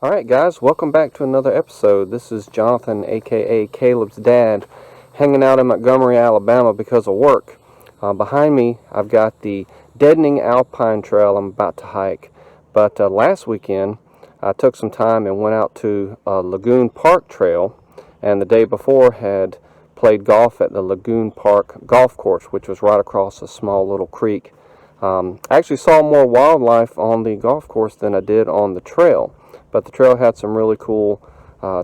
Alright guys, welcome back to another episode. This is Jonathan, aka Caleb's dad, hanging out in Montgomery, Alabama because of work. Behind me I've got the Deadening Alpine Trail I'm about to hike. But last weekend I took some time and went out to Lagoon Park Trail, and the day before had played golf at the Lagoon Park golf course, which was right across a small little creek. I actually saw more wildlife on the golf course than I did on the trail. But the trail had some really cool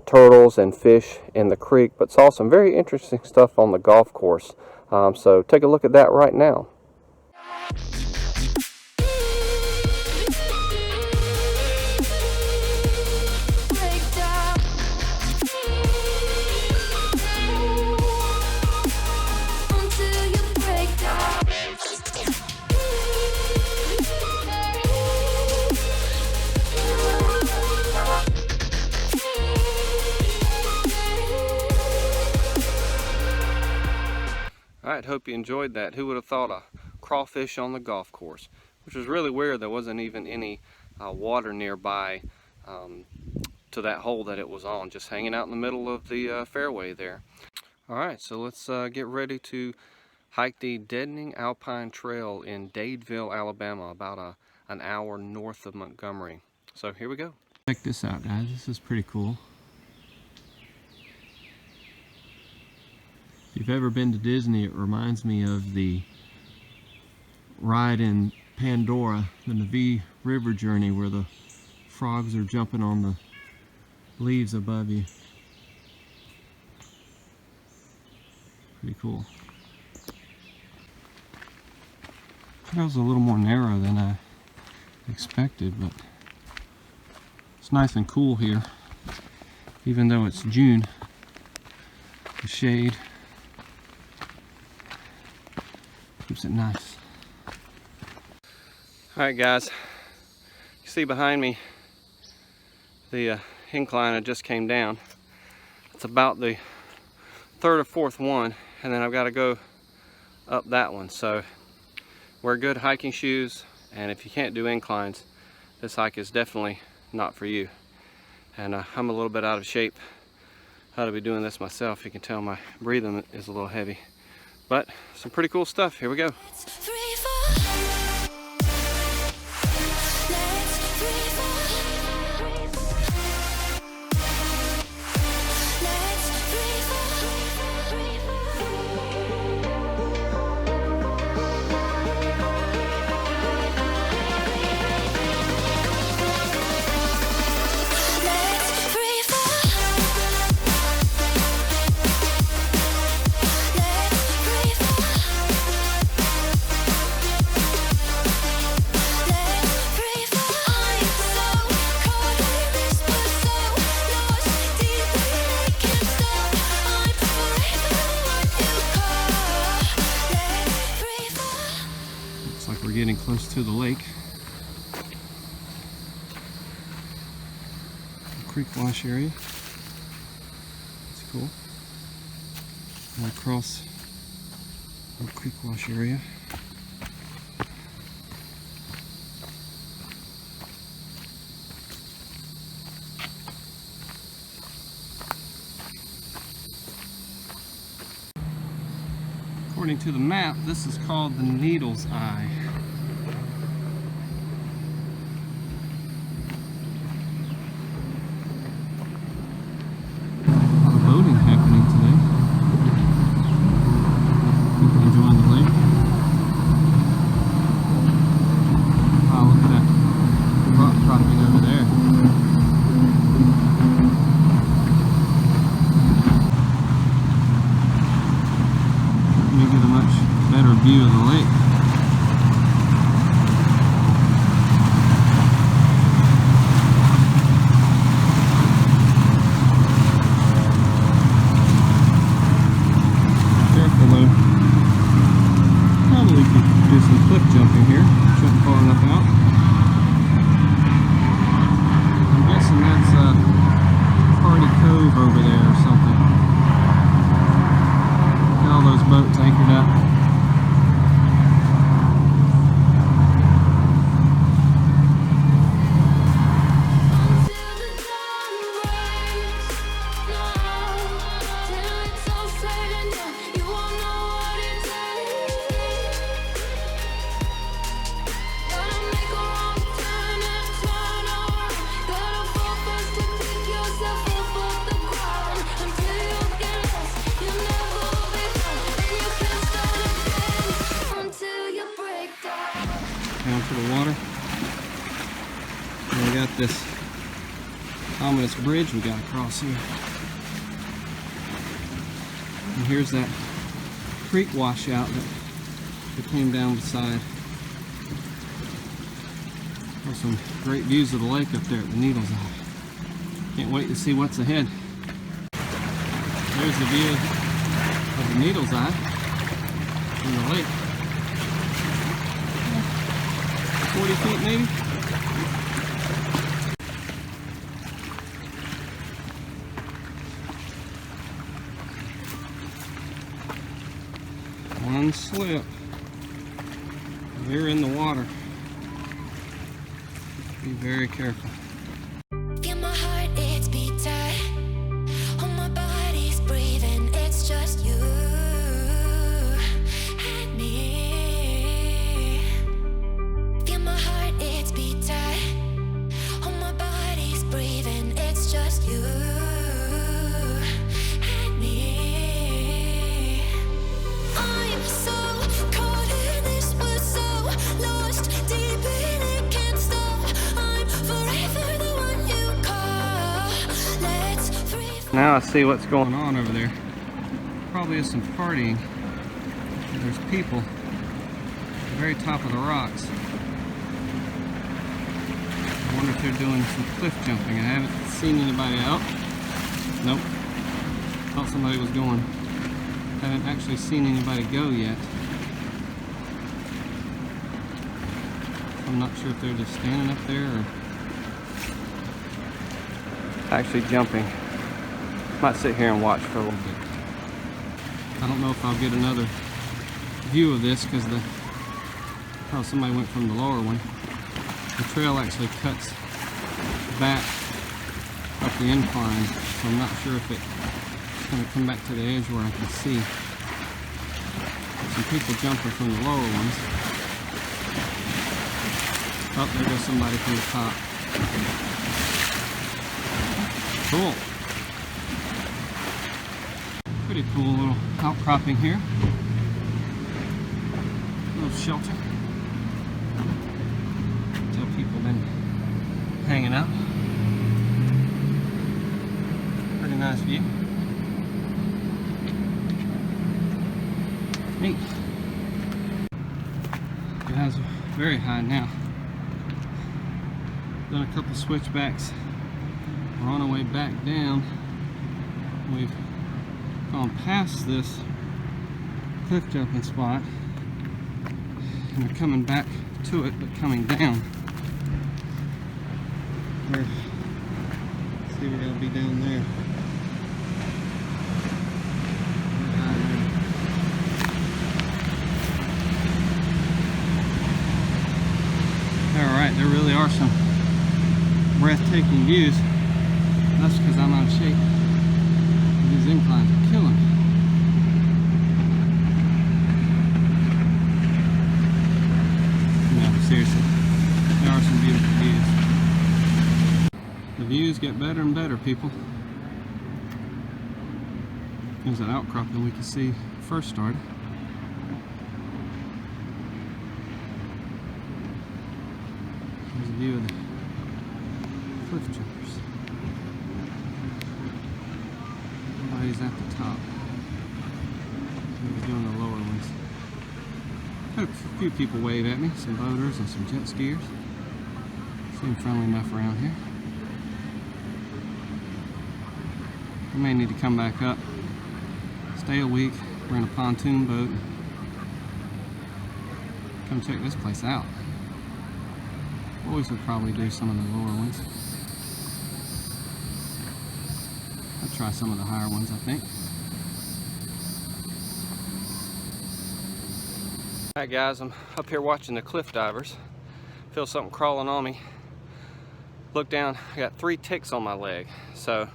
turtles and fish in the creek, but saw some very interesting stuff on the golf course. So take a look at that right now. Alright, hope you enjoyed that. Who would have thought a crawfish on the golf course? Which was really weird. There wasn't even any water nearby to that hole that it was on. Just hanging out in the middle of the fairway there. Alright, so let's get ready to hike the Deadening Alpine Trail in Dadeville, Alabama, about an hour north of Montgomery. So here we go. Check this out, guys. This is pretty cool. If you've ever been to Disney, it reminds me of the ride in Pandora, the Navi River journey, where the frogs are jumping on the leaves above you. Pretty cool. It was a little more narrow than I expected, but it's nice and cool here, even though it's June. The shade keeps it nice. Alright guys, you see behind me the incline I just came down. It's about the third or fourth one, and then I've got to go up that one. So wear good hiking shoes, and if you can't do inclines, this hike is definitely not for you. And I'm a little bit out of shape. How to be doing this myself. You can tell my breathing is a little heavy. But some pretty cool stuff. Here we go. We're getting close to the lake. Creek wash area. That's cool. And across the creek wash area. According to the map, this is called the Needle's Eye. Boating happening today. People enjoying the lake. Wow, look at that rock dropping over there. Let me get a much better view of the lake. Probably could do some cliff jumping here, jump far enough out. I'm guessing that's Party Cove over there or something. All those boats anchored up. down to the water. And we got this ominous bridge we got to cross here. And here's that creek washout that came down beside. There's some great views of the lake up there at the Needles Eye. Can't wait to see what's ahead. There's the view of the Needles Eye from the lake. 40 feet maybe. One slip. We're in the water. Be very careful. Feel my heart, it's beat tight. Oh, my body's breathing, it's just you and me. Feel my heart, it's beat tight. Oh, my body's breathing, it's just you and me. I'm so caught in this, we're so lost deep in it, can't stop. I'm forever the one you call. Let's free. Now I see what's going on over there. Probably is some partying. There's people at the very top of the rocks. I wonder if they're doing some cliff jumping. I haven't seen anybody out. Nope. Thought somebody was going. Haven't actually seen anybody go yet. I'm not sure if they're just standing up there or actually jumping. Might sit here and watch for a little bit. I don't know if I'll get another view of this because somebody went from the lower one. The trail actually cuts back up the incline, so I'm not sure if it's going to come back to the edge where I can see. There's some people jumping from the lower ones. Oh, there goes somebody from the top. Cool. Pretty cool little outcropping here. Little shelter. Tell people been hanging out. Pretty nice view. Neat. It has very high now. Done a couple switchbacks. We're on our way back down. We've gone past this cliff jumping spot and we're coming back to it, but coming down. See, we're gonna be down there. Alright, there really are some breathtaking views. That's because I'm out of shape. These inclines are killing me. No, seriously. There are some beautiful views. The views get better and better, people. There's an outcropping we can see first started. There's a view of the cliff jumpers. Somebody's at the top. He's doing the lower ones. Had a few people wave at me, some boaters and some jet skiers. Seem friendly enough around here. I may need to come back up, stay a week, rent a pontoon boat, come check this place out. Boys would probably do some of the lower ones. I'll try some of the higher ones, I think. Alright guys, I'm up here watching the cliff divers. Feel something crawling on me. Look down, I got 3 ticks on my leg. So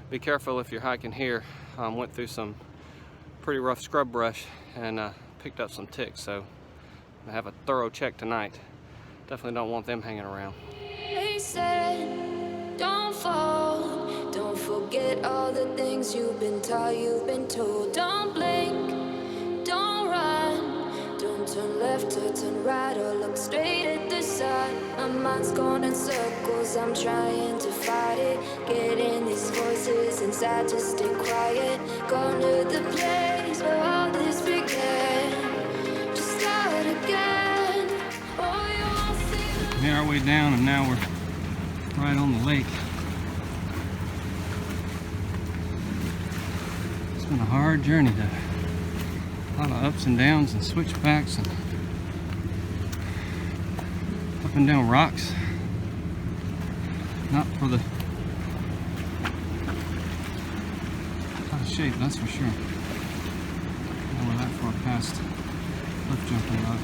be careful if you're hiking here. Went through some pretty rough scrub brush and picked up some ticks. So I have a thorough check tonight. Definitely don't want them hanging around. They said, don't fall, don't forget all the things you've been taught, you've been told. Don't blink, don't run, don't turn left or turn right or look straight at the sun. My mind's going in circles, I'm trying to fight it. Getting these voices inside to stay quiet. Going to the place where all this began. Just start again. Oh, you won't see. Made our way down, and now we're right on the lake. It's been a hard journey though. A lot of ups and downs and switchbacks and up and down rocks. Not for the out of shape, that's for sure. Now we're that far past cliff jumping rock.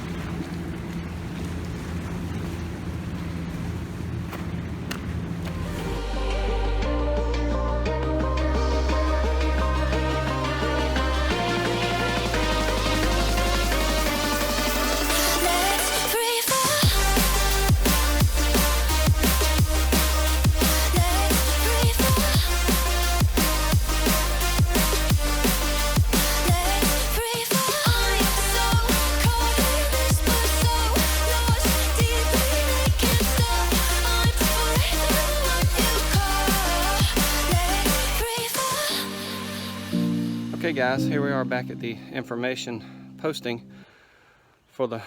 Okay guys, here we are back at the information posting for the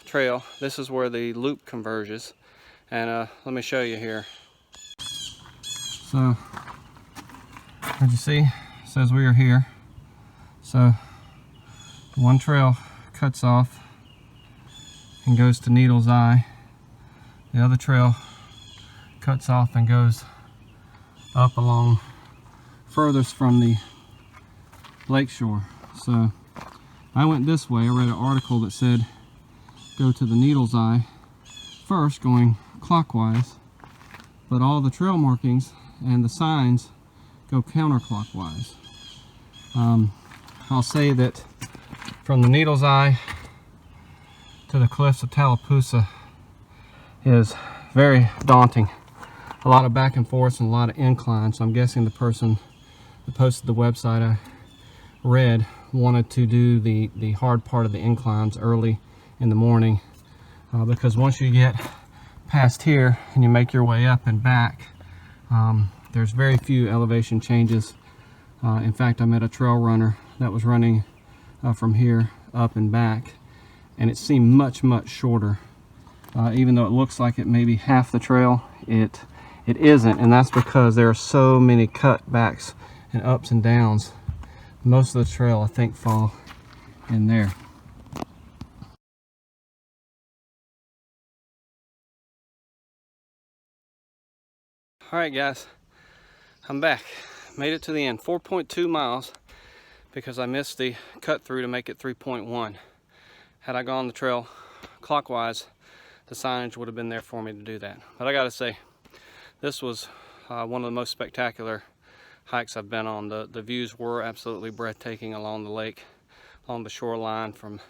trail. This is where the loop converges, and let me show you here. So, as you see, it says we are here. So, one trail cuts off and goes to Needle's Eye. The other trail cuts off and goes up along furthest from the lakeshore. So I went this way. I read an article that said go to the Needle's Eye first, going clockwise, but all the trail markings and the signs go counterclockwise. I'll say that from the Needle's Eye to the cliffs of Tallapoosa is very daunting. A lot of back and forth and a lot of inclines. So I'm guessing the person that posted the website I read wanted to do the hard part of the inclines early in the morning, because once you get past here and you make your way up and back, there's very few elevation changes. In fact, I met a trail runner that was running from here up and back, and it seemed much shorter. Even though it looks like it may be half the trail, it isn't, and that's because there are so many cutbacks and ups and downs. Most of the trail, I think, fall in there. Alright guys, I'm back. Made it to the end. 4.2 miles because I missed the cut through to make it 3.1. Had I gone the trail clockwise, the signage would have been there for me to do that. But I gotta say, this was one of the most spectacular hikes I've been on. The views were absolutely breathtaking along the lake, along the shoreline from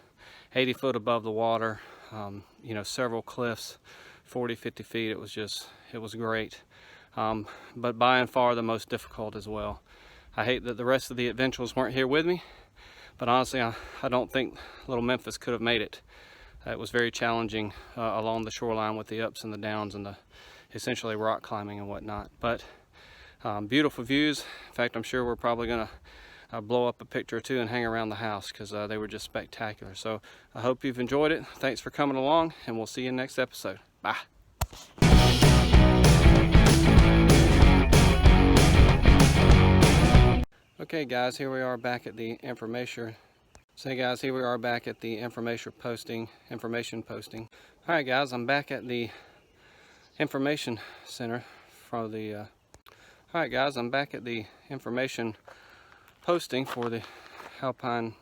80 foot above the water. You know, several cliffs, 40-50 feet. It was great. But by and far the most difficult as well. I hate that the rest of the Adventchells weren't here with me, but honestly I don't think Little Memphis could have made it. It was very challenging along the shoreline with the ups and the downs and the essentially rock climbing and whatnot. But beautiful views. In fact, I'm sure we're probably gonna blow up a picture or two and hang around the house because they were just spectacular. So I hope you've enjoyed it. Thanks for coming along, and we'll see you in the next episode. Bye. Okay guys, here we are back at the information. So guys, here we are back at the information posting. Alright guys, I'm back at the information center for the Alright guys, I'm back at the information posting for the Alpine